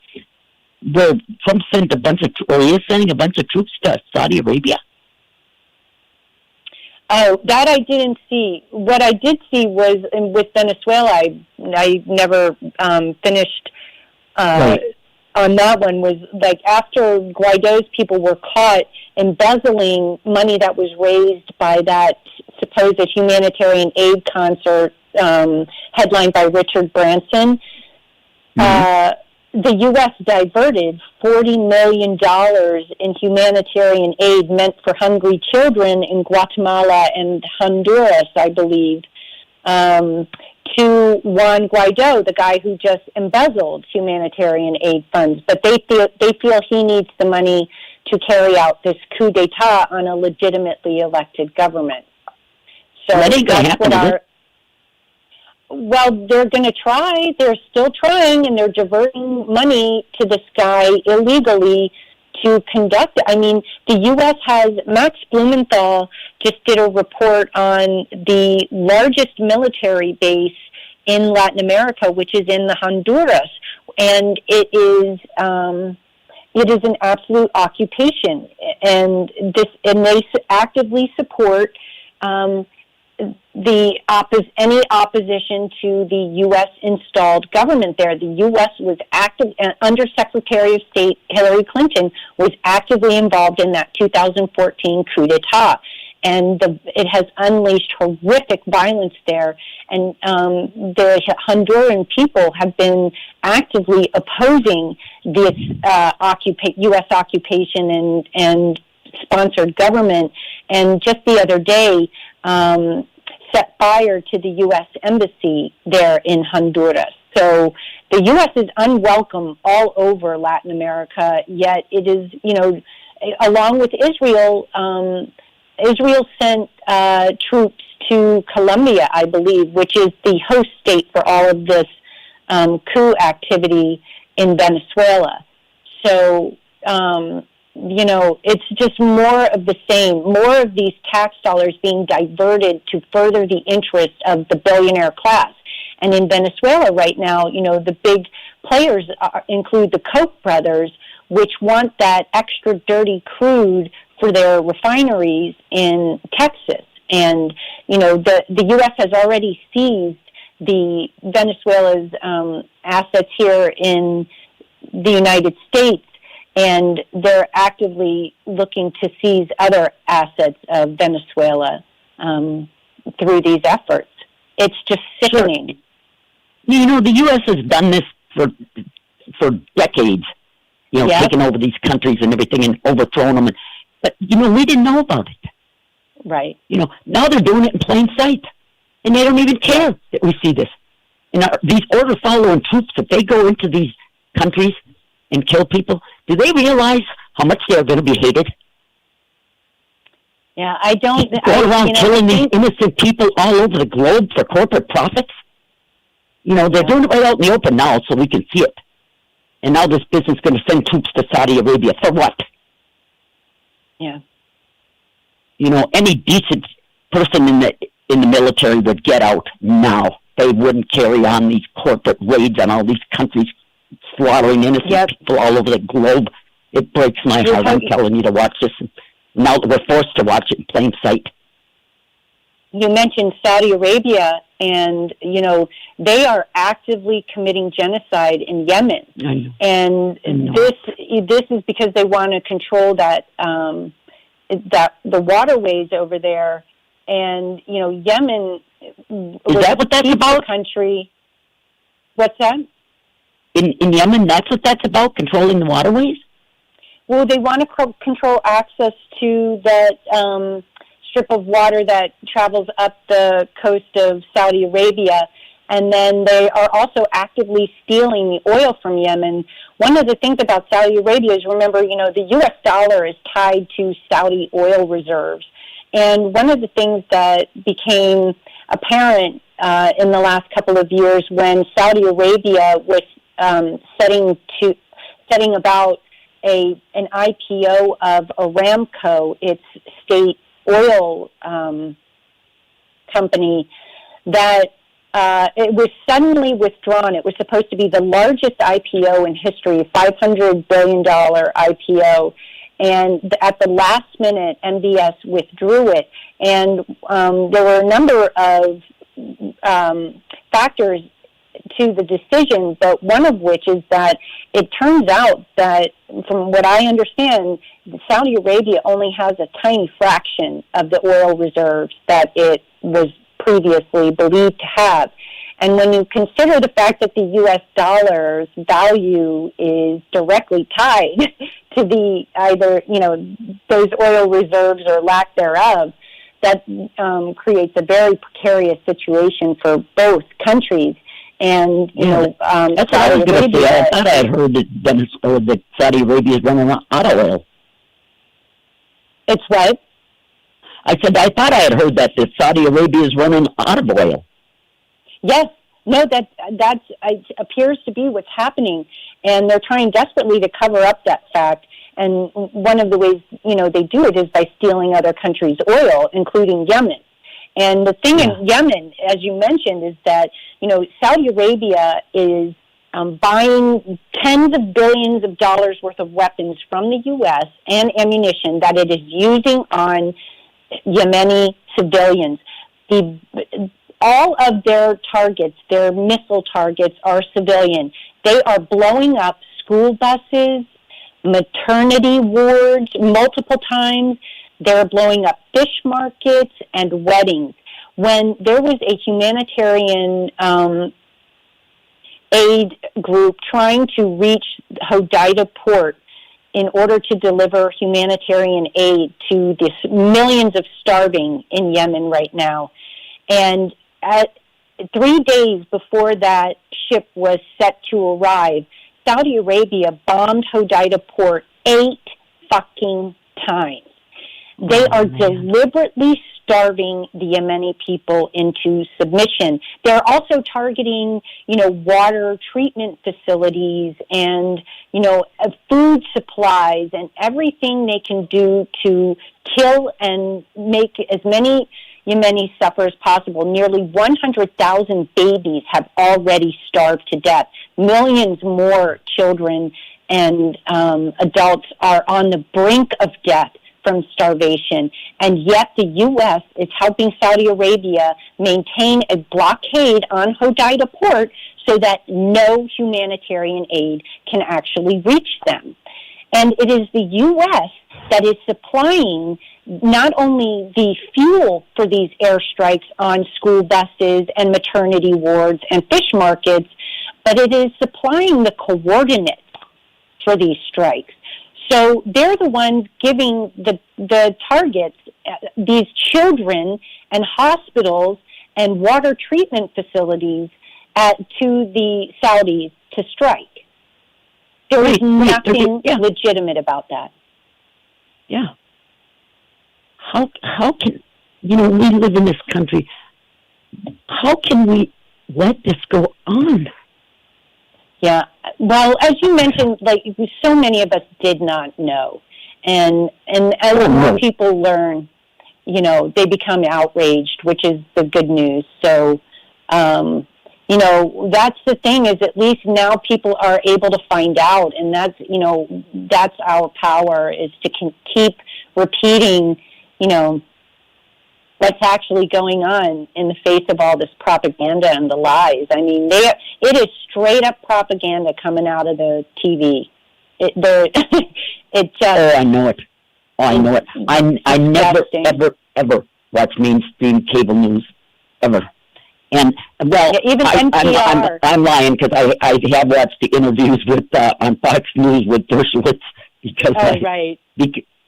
sent is sending a bunch of troops to Saudi Arabia? Oh, that I didn't see. What I did see was with Venezuela. I never finished on that one. Was like after Guaido's people were caught embezzling money that was raised by that supposed humanitarian aid concert headlined by Richard Branson. Mm-hmm. The U.S. diverted $40 million in humanitarian aid meant for hungry children in Guatemala and Honduras, I believe, to Juan Guaido, the guy who just embezzled humanitarian aid funds. But they feel he needs the money to carry out this coup d'etat on a legitimately elected government. So that's what well, they're going to try. They're still trying, and they're diverting money to this guy illegally to conduct it. I mean, the U.S. has, Max Blumenthal just did a report on the largest military base in Latin America, which is in the Honduras, and it is an absolute occupation, and they actively support any opposition to the U.S. installed government there. The U.S. was active, under Secretary of State Hillary Clinton was actively involved in that 2014 coup d'etat. And it has unleashed horrific violence there. And the Honduran people have been actively opposing this U.S. occupation and sponsored government. And just the other day, set fire to the U.S. embassy there in Honduras. So the U.S. is unwelcome all over Latin America, yet it is, along with Israel, Israel sent troops to Colombia, I believe, which is the host state for all of this coup activity in Venezuela. So, it's just more of the same, more of these tax dollars being diverted to further the interests of the billionaire class. And in Venezuela right now, the big players include the Koch brothers, which want that extra dirty crude for their refineries in Texas. And, the U.S. has already seized the Venezuela's assets here in the United States, and they're actively looking to seize other assets of Venezuela through these efforts. It's just sickening. Sure. The U.S. has done this for decades, taking over these countries and everything and overthrowing them. But, we didn't know about it. Right. Now they're doing it in plain sight. And they don't even care that we see this. And these order-following troops, if they go into these countries and kill people, do they realize how much they're going to be hated? Yeah, I don't... Go around killing these innocent people all over the globe for corporate profits? They're doing it right out in the open now so we can see it. And now this business is going to send troops to Saudi Arabia. For what? Yeah. Any decent person in the military would get out now. They wouldn't carry on these corporate raids on all these countries, slaughtering innocent people all over the globe. It breaks my heart. I'm telling you to watch this. Now we're forced to watch it in plain sight. You mentioned Saudi Arabia, and, they are actively committing genocide in Yemen. And this is because they want to control that the waterways over there. And, Yemen... Is that what that's about? Country. What's that? In Yemen, that's what that's about, controlling the waterways? Well, they want to control access to that strip of water that travels up the coast of Saudi Arabia, and then they are also actively stealing the oil from Yemen. One of the things about Saudi Arabia is, remember, the U.S. dollar is tied to Saudi oil reserves. And one of the things that became apparent in the last couple of years when Saudi Arabia was setting about an IPO of Aramco, its state oil company, that it was suddenly withdrawn. It was supposed to be the largest IPO in history, $500 billion IPO. And at the last minute, MBS withdrew it. And there were a number of factors to the decision, but one of which is that it turns out that, from what I understand, Saudi Arabia only has a tiny fraction of the oil reserves that it was previously believed to have. And when you consider the fact that the U.S. dollar's value is directly tied to the either, those oil reserves or lack thereof, that creates a very precarious situation for both countries. And, that's what I was going to say. I thought I had heard that Saudi Arabia is running out of oil. It's what? I said, I thought I had heard that Saudi Arabia is running out of oil. Yes. No, that appears to be what's happening. And they're trying desperately to cover up that fact. And one of the ways, they do it is by stealing other countries' oil, including Yemen. And the thing in Yemen, as you mentioned, is that, Saudi Arabia is buying tens of billions of dollars worth of weapons from the U.S. and ammunition that it is using on Yemeni civilians. All of their targets, their missile targets, are civilian. They are blowing up school buses, maternity wards multiple times. They're blowing up fish markets and weddings. When there was a humanitarian aid group trying to reach Hodeida port in order to deliver humanitarian aid to the millions of starving in Yemen right now, and at 3 days before that ship was set to arrive, Saudi Arabia bombed Hodeida port 8 fucking times. They are deliberately starving the Yemeni people into submission. They're also targeting, water treatment facilities and, food supplies and everything they can do to kill and make as many Yemeni suffer as possible. Nearly 100,000 babies have already starved to death. Millions more children and adults are on the brink of death from starvation. And yet the U.S. is helping Saudi Arabia maintain a blockade on Hodeida port so that no humanitarian aid can actually reach them. And it is the U.S. that is supplying not only the fuel for these airstrikes on school buses and maternity wards and fish markets, but it is supplying the coordinates for these strikes. So they're the ones giving the targets, these children and hospitals and water treatment facilities to the Saudis to strike. There is nothing legitimate about that. Yeah. How can, we live in this country, how can we let this go on? Yeah. Well, as you mentioned, so many of us did not know. And as more people learn, they become outraged, which is the good news. So, that's the thing, is at least now people are able to find out. And that's our power, is to keep repeating, what's actually going on in the face of all this propaganda and the lies. I mean, it is straight up propaganda coming out of the TV. I know it. I know it. I never, ever watch mainstream cable news, ever. And, even NPR. I'm lying, because I have watched the interviews with on Fox News with Dershowitz, because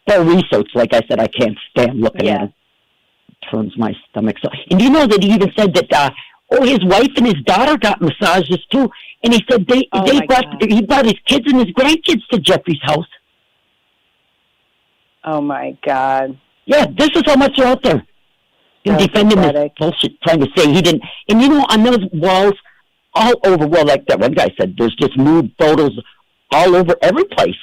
for research, like I said, I can't stand looking at it. Turns my stomach. So, and you know that he even said that his wife and his daughter got massages too, and he said he brought his kids and his grandkids to Jeffrey's house. Oh my God! Yeah, this is how much they're out there. Defending this bullshit, trying to say he didn't. And on those walls, all over, like that one guy said, there's just nude photos all over every place.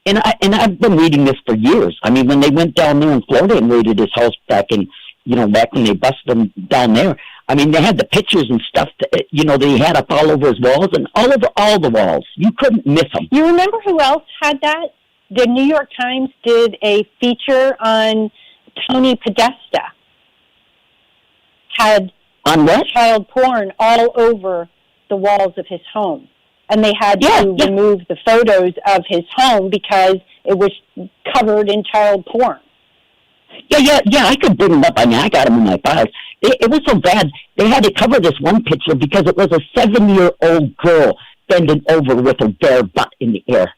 And I've been reading this for years. I mean, when they went down there in Florida and raided his house back when they busted him down there, I mean, they had the pictures and stuff that, they had up all over his walls and all over all the walls. You couldn't miss them. You remember who else had that? The New York Times did a feature on Tony Podesta. Had on what? Child porn all over the walls of his home. And they had to remove the photos of his home because it was covered in child porn. Yeah, I could bring them up. I mean, I got them in my files. It was so bad, they had to cover this one picture because it was a 7-year-old girl bending over with her bare butt in the air.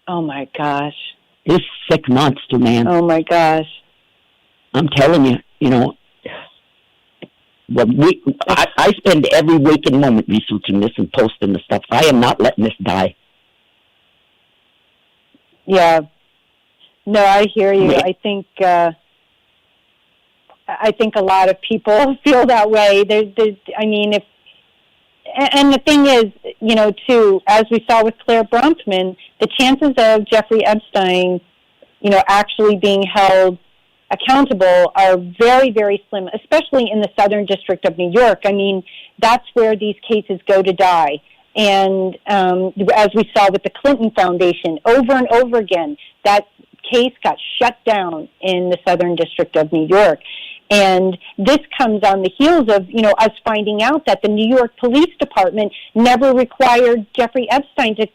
Oh, my gosh. This sick monster, man. Oh, my gosh. I'm telling you, well, I spend every waking moment researching this and posting the stuff. I am not letting this die. Yeah. No, I hear you. Yeah. I think a lot of people feel that way. And the thing is, too, as we saw with Claire Bronfman, the chances of Jeffrey Epstein, actually being held accountable are very, very slim, especially in the Southern District of New York. I mean, that's where these cases go to die. And as we saw with the Clinton Foundation, over and over again, that case got shut down in the Southern District of New York. And this comes on the heels of, us finding out that the New York Police Department never required Jeffrey Epstein to,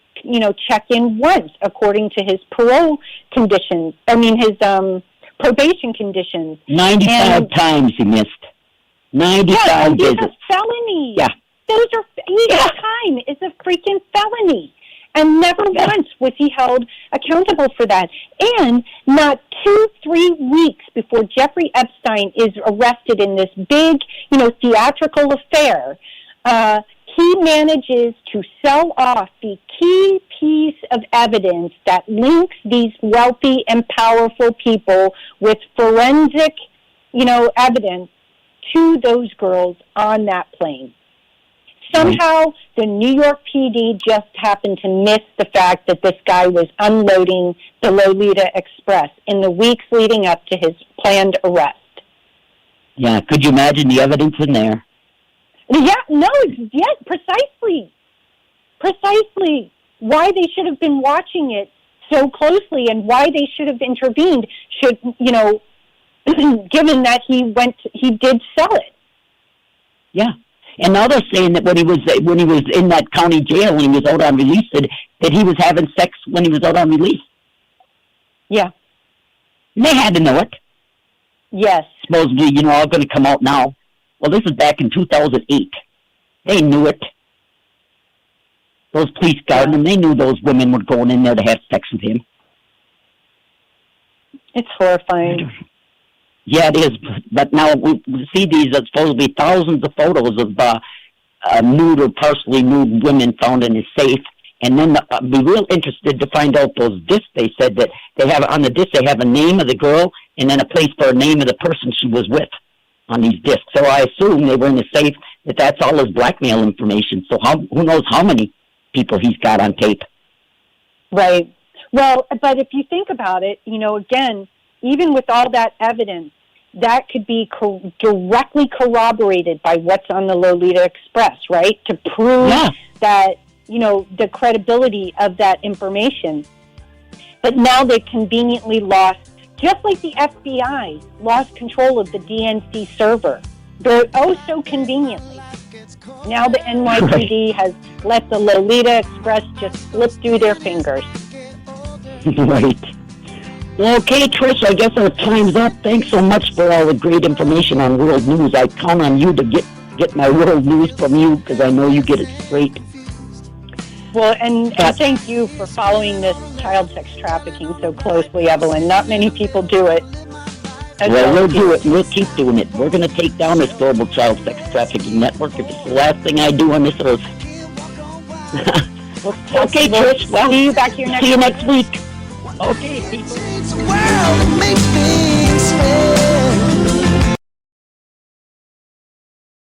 check in once, according to his parole conditions. His probation conditions. 95 times he missed. 95 these visits. are felonies. Yeah. Time is a freaking felony. And never once was he held accountable for that. And not 2-3 weeks before Jeffrey Epstein is arrested in this big, theatrical affair, he manages to sell off the key piece of evidence that links these wealthy and powerful people with forensic, evidence to those girls on that plane. Somehow, the New York PD just happened to miss the fact that this guy was unloading the Lolita Express in the weeks leading up to his planned arrest. Yeah, could you imagine the evidence in there? Yes, precisely. Precisely why they should have been watching it so closely and why they should have intervened should, given that he did sell it. Yeah. And now they're saying that when he was in that county jail, when he was out on release, that he was having sex when he was out on release. Yeah. And they had to know it. Yes. Supposedly, all going to come out now. Well, this is back in 2008. They knew it. those police guards, and they knew those women were going in there to have sex with him. It's horrifying. Yeah, it is. But now we see these supposedly thousands of photos of nude or partially nude women found in his safe. And then I'd be real interested to find out those discs. They said that they have on the disc, they have a name of the girl and then a place for a name of the person she was with on these discs. So I assume they were in the safe that that's all his blackmail information. So who knows how many people he's got on tape. Right. Well, but if you think about it, again, even with all that evidence, that could be directly corroborated by what's on the Lolita Express, right? To prove that, the credibility of that information. But now they conveniently lost, just like the FBI lost control of the DNC server. They're so conveniently. Now the NYPD has let the Lolita Express just slip through their fingers. Right. Well, okay, Trish, I guess our time's up. Thanks so much for all the great information on world news. I count on you to get my world news from you because I know you get it straight. Well, and thank you for following this child sex trafficking so closely, Evelyn. Not many people do it. Well, we'll do it. We'll keep doing it. We're going to take down this global child sex trafficking network if it's the last thing I do on this earth. Okay, Trish. Well, see you back here next week. See you next week. Okay, people.